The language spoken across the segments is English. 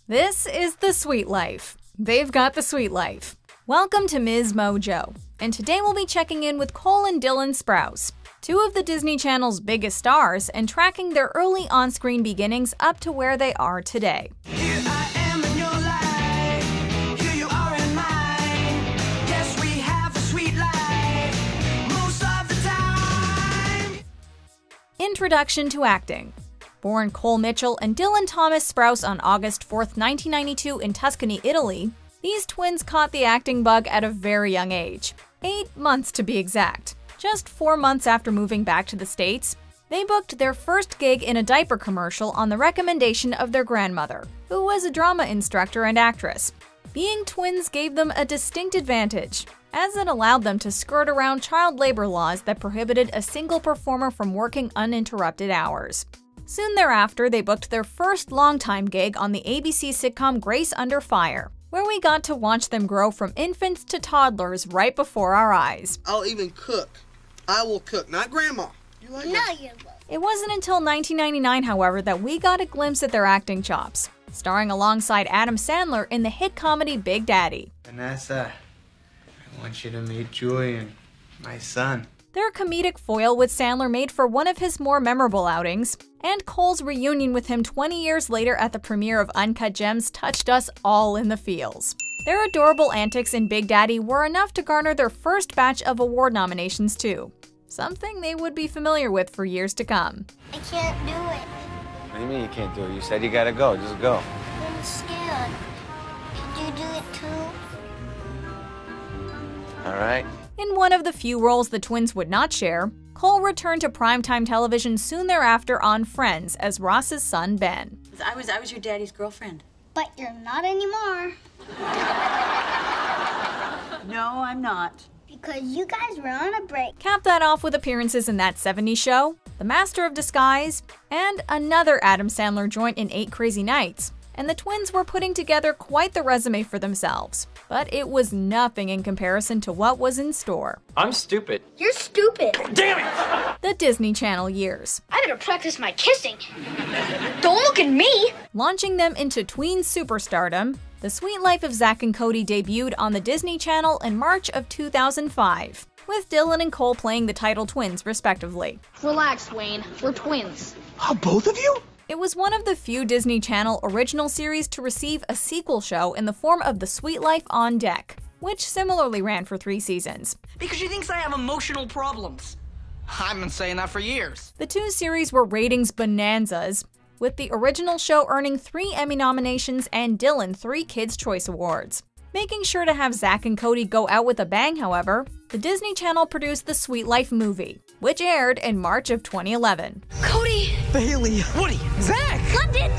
This is The Suite Life. They've got the sweet life. Welcome to Ms. Mojo, and today we'll be checking in with Cole and Dylan Sprouse, two of the Disney Channel's biggest stars, and tracking their early on-screen beginnings up to where they are today. Here I am in your life, here you are in mine. Yes, we have a sweet life, most of the time. Introduction to acting. Born Cole Mitchell and Dylan Thomas Sprouse on August 4, 1992 in Tuscany, Italy, these twins caught the acting bug at a very young age, 8 months to be exact. Just 4 months after moving back to the States, they booked their first gig in a diaper commercial on the recommendation of their grandmother, who was a drama instructor and actress. Being twins gave them a distinct advantage, as it allowed them to skirt around child labor laws that prohibited a single performer from working uninterrupted hours. Soon thereafter, they booked their first longtime gig on the ABC sitcom Grace Under Fire, where we got to watch them grow from infants to toddlers right before our eyes. I'll even cook. I will cook, not Grandma. You like that? You won't. It wasn't until 1999, however, that we got a glimpse at their acting chops, starring alongside Adam Sandler in the hit comedy Big Daddy. Vanessa, I want you to meet Julian, my son. Their comedic foil with Sandler made for one of his more memorable outings, and Cole's reunion with him 20 years later at the premiere of Uncut Gems touched us all in the feels. Their adorable antics in Big Daddy were enough to garner their first batch of award nominations too, something they would be familiar with for years to come. I can't do it. What do you mean you can't do it? You said you gotta go, just go. I'm scared. Could you do it too? All right? In one of the few roles the twins would not share, Cole returned to primetime television soon thereafter on Friends as Ross's son Ben. I was your daddy's girlfriend. But you're not anymore. No, I'm not. Because you guys were on a break. Cap that off with appearances in That 70s Show, The Master of Disguise, and another Adam Sandler joint in 8 Crazy Nights. And the twins were putting together quite the resume for themselves. But it was nothing in comparison to what was in store. I'm stupid. You're stupid. Damn it! The Disney Channel years. I gotta practice my kissing. Don't look at me. Launching them into tween superstardom, The Suite Life of Zack and Cody debuted on the Disney Channel in March of 2005, with Dylan and Cole playing the title twins respectively. Relax, Wayne. We're twins. Oh, both of you? It was one of the few Disney Channel original series to receive a sequel show in the form of The Suite Life on Deck, which similarly ran for 3 seasons. Because she thinks I have emotional problems. I've been saying that for years. The 2 series were ratings bonanzas, with the original show earning 3 Emmy nominations and Dylan 3 Kids' Choice Awards. Making sure to have Zack and Cody go out with a bang, however, the Disney Channel produced the Suite Life movie, which aired in March of 2011. Cody. Bailey. Woody. Zach. London.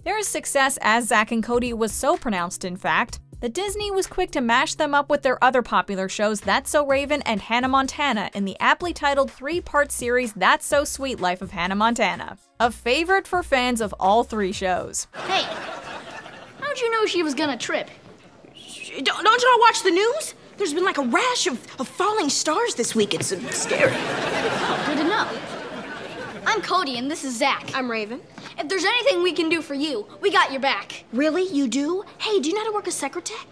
Their success as Zack and Cody was so pronounced, in fact, that Disney was quick to mash them up with their other popular shows That's So Raven and Hannah Montana in the aptly titled 3-part series That's So Suite Life of Hannah Montana, a favorite for fans of all 3 shows. Hey, how'd you know she was gonna trip? Don't y'all watch the news? There's been like a rash of falling stars this week. It's scary. Good to know. I'm Cody, and this is Zach. I'm Raven. If there's anything we can do for you, we got your back. Really? You do? Hey, do you know how to work a Secretech?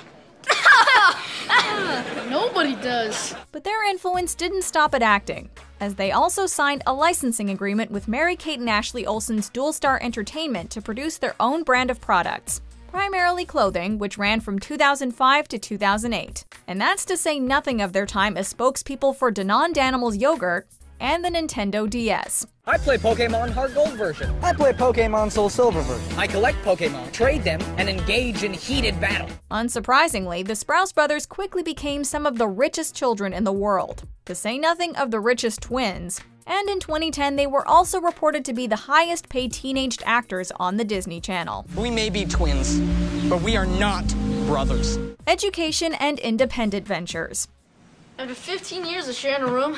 Nobody does. But their influence didn't stop at acting, as they also signed a licensing agreement with Mary-Kate and Ashley Olsen's Dual Star Entertainment to produce their own brand of products, primarily clothing, which ran from 2005 to 2008. And that's to say nothing of their time as spokespeople for Danone Danimals yogurt and the Nintendo DS. I play Pokemon Heart Gold version. I play Pokemon Soul Silver version. I collect Pokemon, trade them, and engage in heated battle. Unsurprisingly, the Sprouse brothers quickly became some of the richest children in the world, to say nothing of the richest twins, and in 2010 they were also reported to be the highest paid teenaged actors on the Disney Channel. We may be twins, but we are not brothers. Education and independent ventures. After 15 years of sharing a room,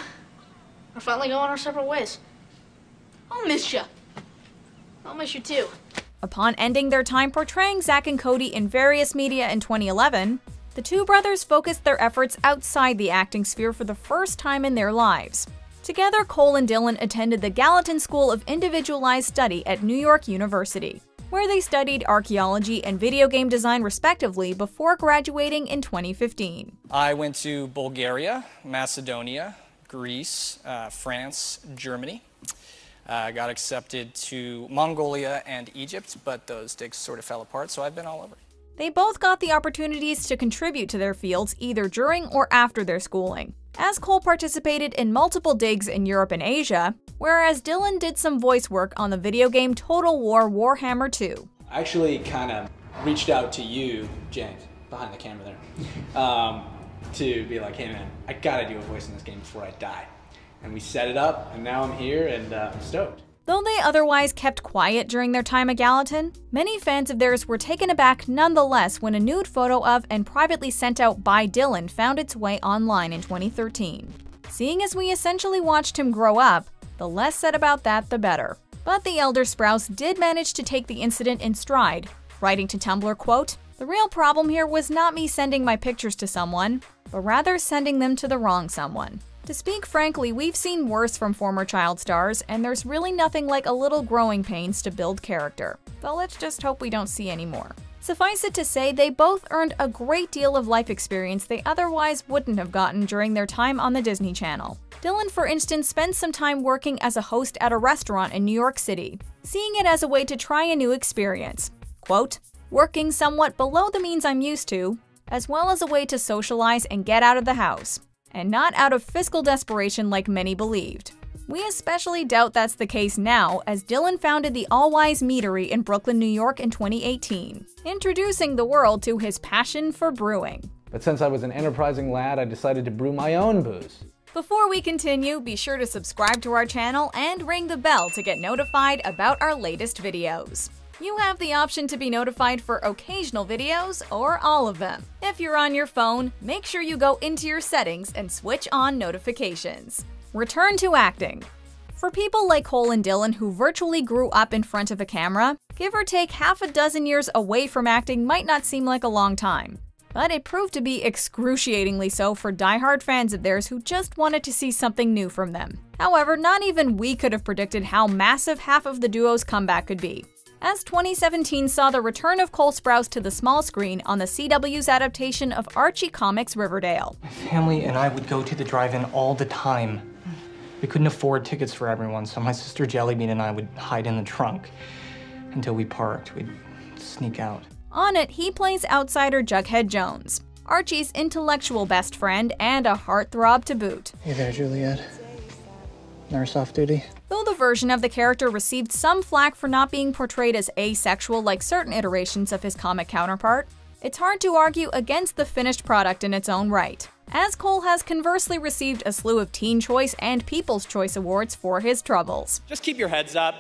we're finally going our separate ways. I'll miss you. I'll miss you too. Upon ending their time portraying Zack and Cody in various media in 2011, the 2 brothers focused their efforts outside the acting sphere for the first time in their lives. Together, Cole and Dylan attended the Gallatin School of Individualized Study at New York University, where they studied archaeology and video game design respectively before graduating in 2015. I went to Bulgaria, Macedonia, Greece, France, Germany. Got accepted to Mongolia and Egypt, but those digs sort of fell apart, so I've been all over. They both got the opportunities to contribute to their fields either during or after their schooling, as Cole participated in multiple digs in Europe and Asia, whereas Dylan did some voice work on the video game Total War Warhammer 2. I actually kind of reached out to you, James, behind the camera there, to be like, hey man, I gotta do a voice in this game before I die. And we set it up, and now I'm here, and I'm stoked. Though they otherwise kept quiet during their time at Gallatin, many fans of theirs were taken aback nonetheless when a nude photo of and privately sent out by Dylan found its way online in 2013. Seeing as we essentially watched him grow up, the less said about that the better. But the elder Sprouse did manage to take the incident in stride, writing to Tumblr, quote, "The real problem here was not me sending my pictures to someone, but rather sending them to the wrong someone. To speak frankly, we've seen worse from former child stars, and there's really nothing like a little growing pains to build character. Though let's just hope we don't see any more." Suffice it to say, they both earned a great deal of life experience they otherwise wouldn't have gotten during their time on the Disney Channel. Dylan, for instance, spent some time working as a host at a restaurant in New York City, seeing it as a way to try a new experience. Quote, "Working somewhat below the means I'm used to, as well as a way to socialize and get out of the house, and not out of fiscal desperation like many believed." We especially doubt that's the case now, as Dylan founded the All Wise Meadery in Brooklyn, New York in 2018, introducing the world to his passion for brewing. But since I was an enterprising lad, I decided to brew my own booze. Before we continue, be sure to subscribe to our channel and ring the bell to get notified about our latest videos. You have the option to be notified for occasional videos or all of them. If you're on your phone, make sure you go into your settings and switch on notifications. Return to acting. For people like Cole and Dylan who virtually grew up in front of a camera, give or take half a dozen years away from acting might not seem like a long time. But it proved to be excruciatingly so for diehard fans of theirs who just wanted to see something new from them. However, not even we could have predicted how massive half of the duo's comeback could be, as 2017 saw the return of Cole Sprouse to the small screen on the CW's adaptation of Archie Comics' Riverdale. My family and I would go to the drive-in all the time. We couldn't afford tickets for everyone, so my sister Jellybean and I would hide in the trunk. Until we parked, we'd sneak out. On it, he plays outsider Jughead Jones, Archie's intellectual best friend and a heartthrob to boot. Hey there, Juliet. Nurse off duty? Though the version of the character received some flack for not being portrayed as asexual like certain iterations of his comic counterpart, it's hard to argue against the finished product in its own right, as Cole has conversely received a slew of Teen Choice and People's Choice Awards for his troubles. Just keep your heads up.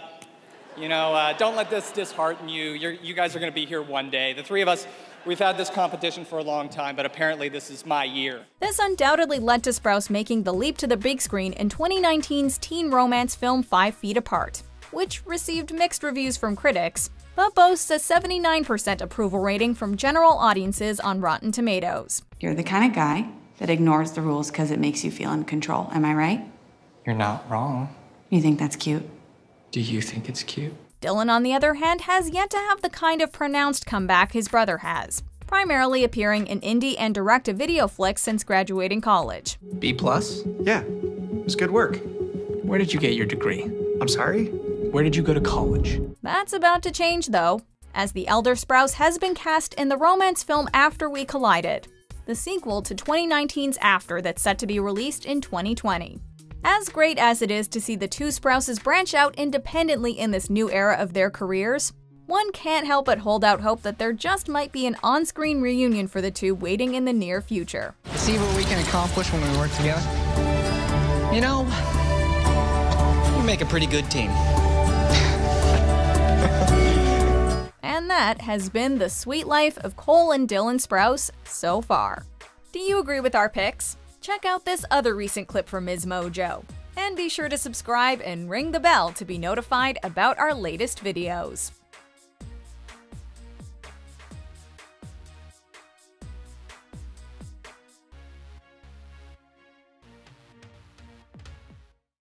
You know, don't let this dishearten you. You guys are going to be here one day. The three of us, we've had this competition for a long time, but apparently this is my year. This undoubtedly led to Sprouse making the leap to the big screen in 2019's teen romance film 5 Feet Apart, which received mixed reviews from critics, but boasts a 79% approval rating from general audiences on Rotten Tomatoes. You're the kind of guy that ignores the rules because it makes you feel in control, am I right? You're not wrong. You think that's cute? Do you think it's cute? Dylan, on the other hand, has yet to have the kind of pronounced comeback his brother has, primarily appearing in indie and direct-to-video flicks since graduating college. B+? Yeah, it was good work. Where did you get your degree? I'm sorry? Where did you go to college? That's about to change, though, as the elder Sprouse has been cast in the romance film After We Collided, the sequel to 2019's After that's set to be released in 2020. As great as it is to see the two Sprouses branch out independently in this new era of their careers, one can't help but hold out hope that there just might be an on-screen reunion for the two waiting in the near future. See what we can accomplish when we work together? You know, we make a pretty good team. And that has been the sweet life of Cole and Dylan Sprouse so far. Do you agree with our picks? Check out this other recent clip from Ms. Mojo. And be sure to subscribe and ring the bell to be notified about our latest videos.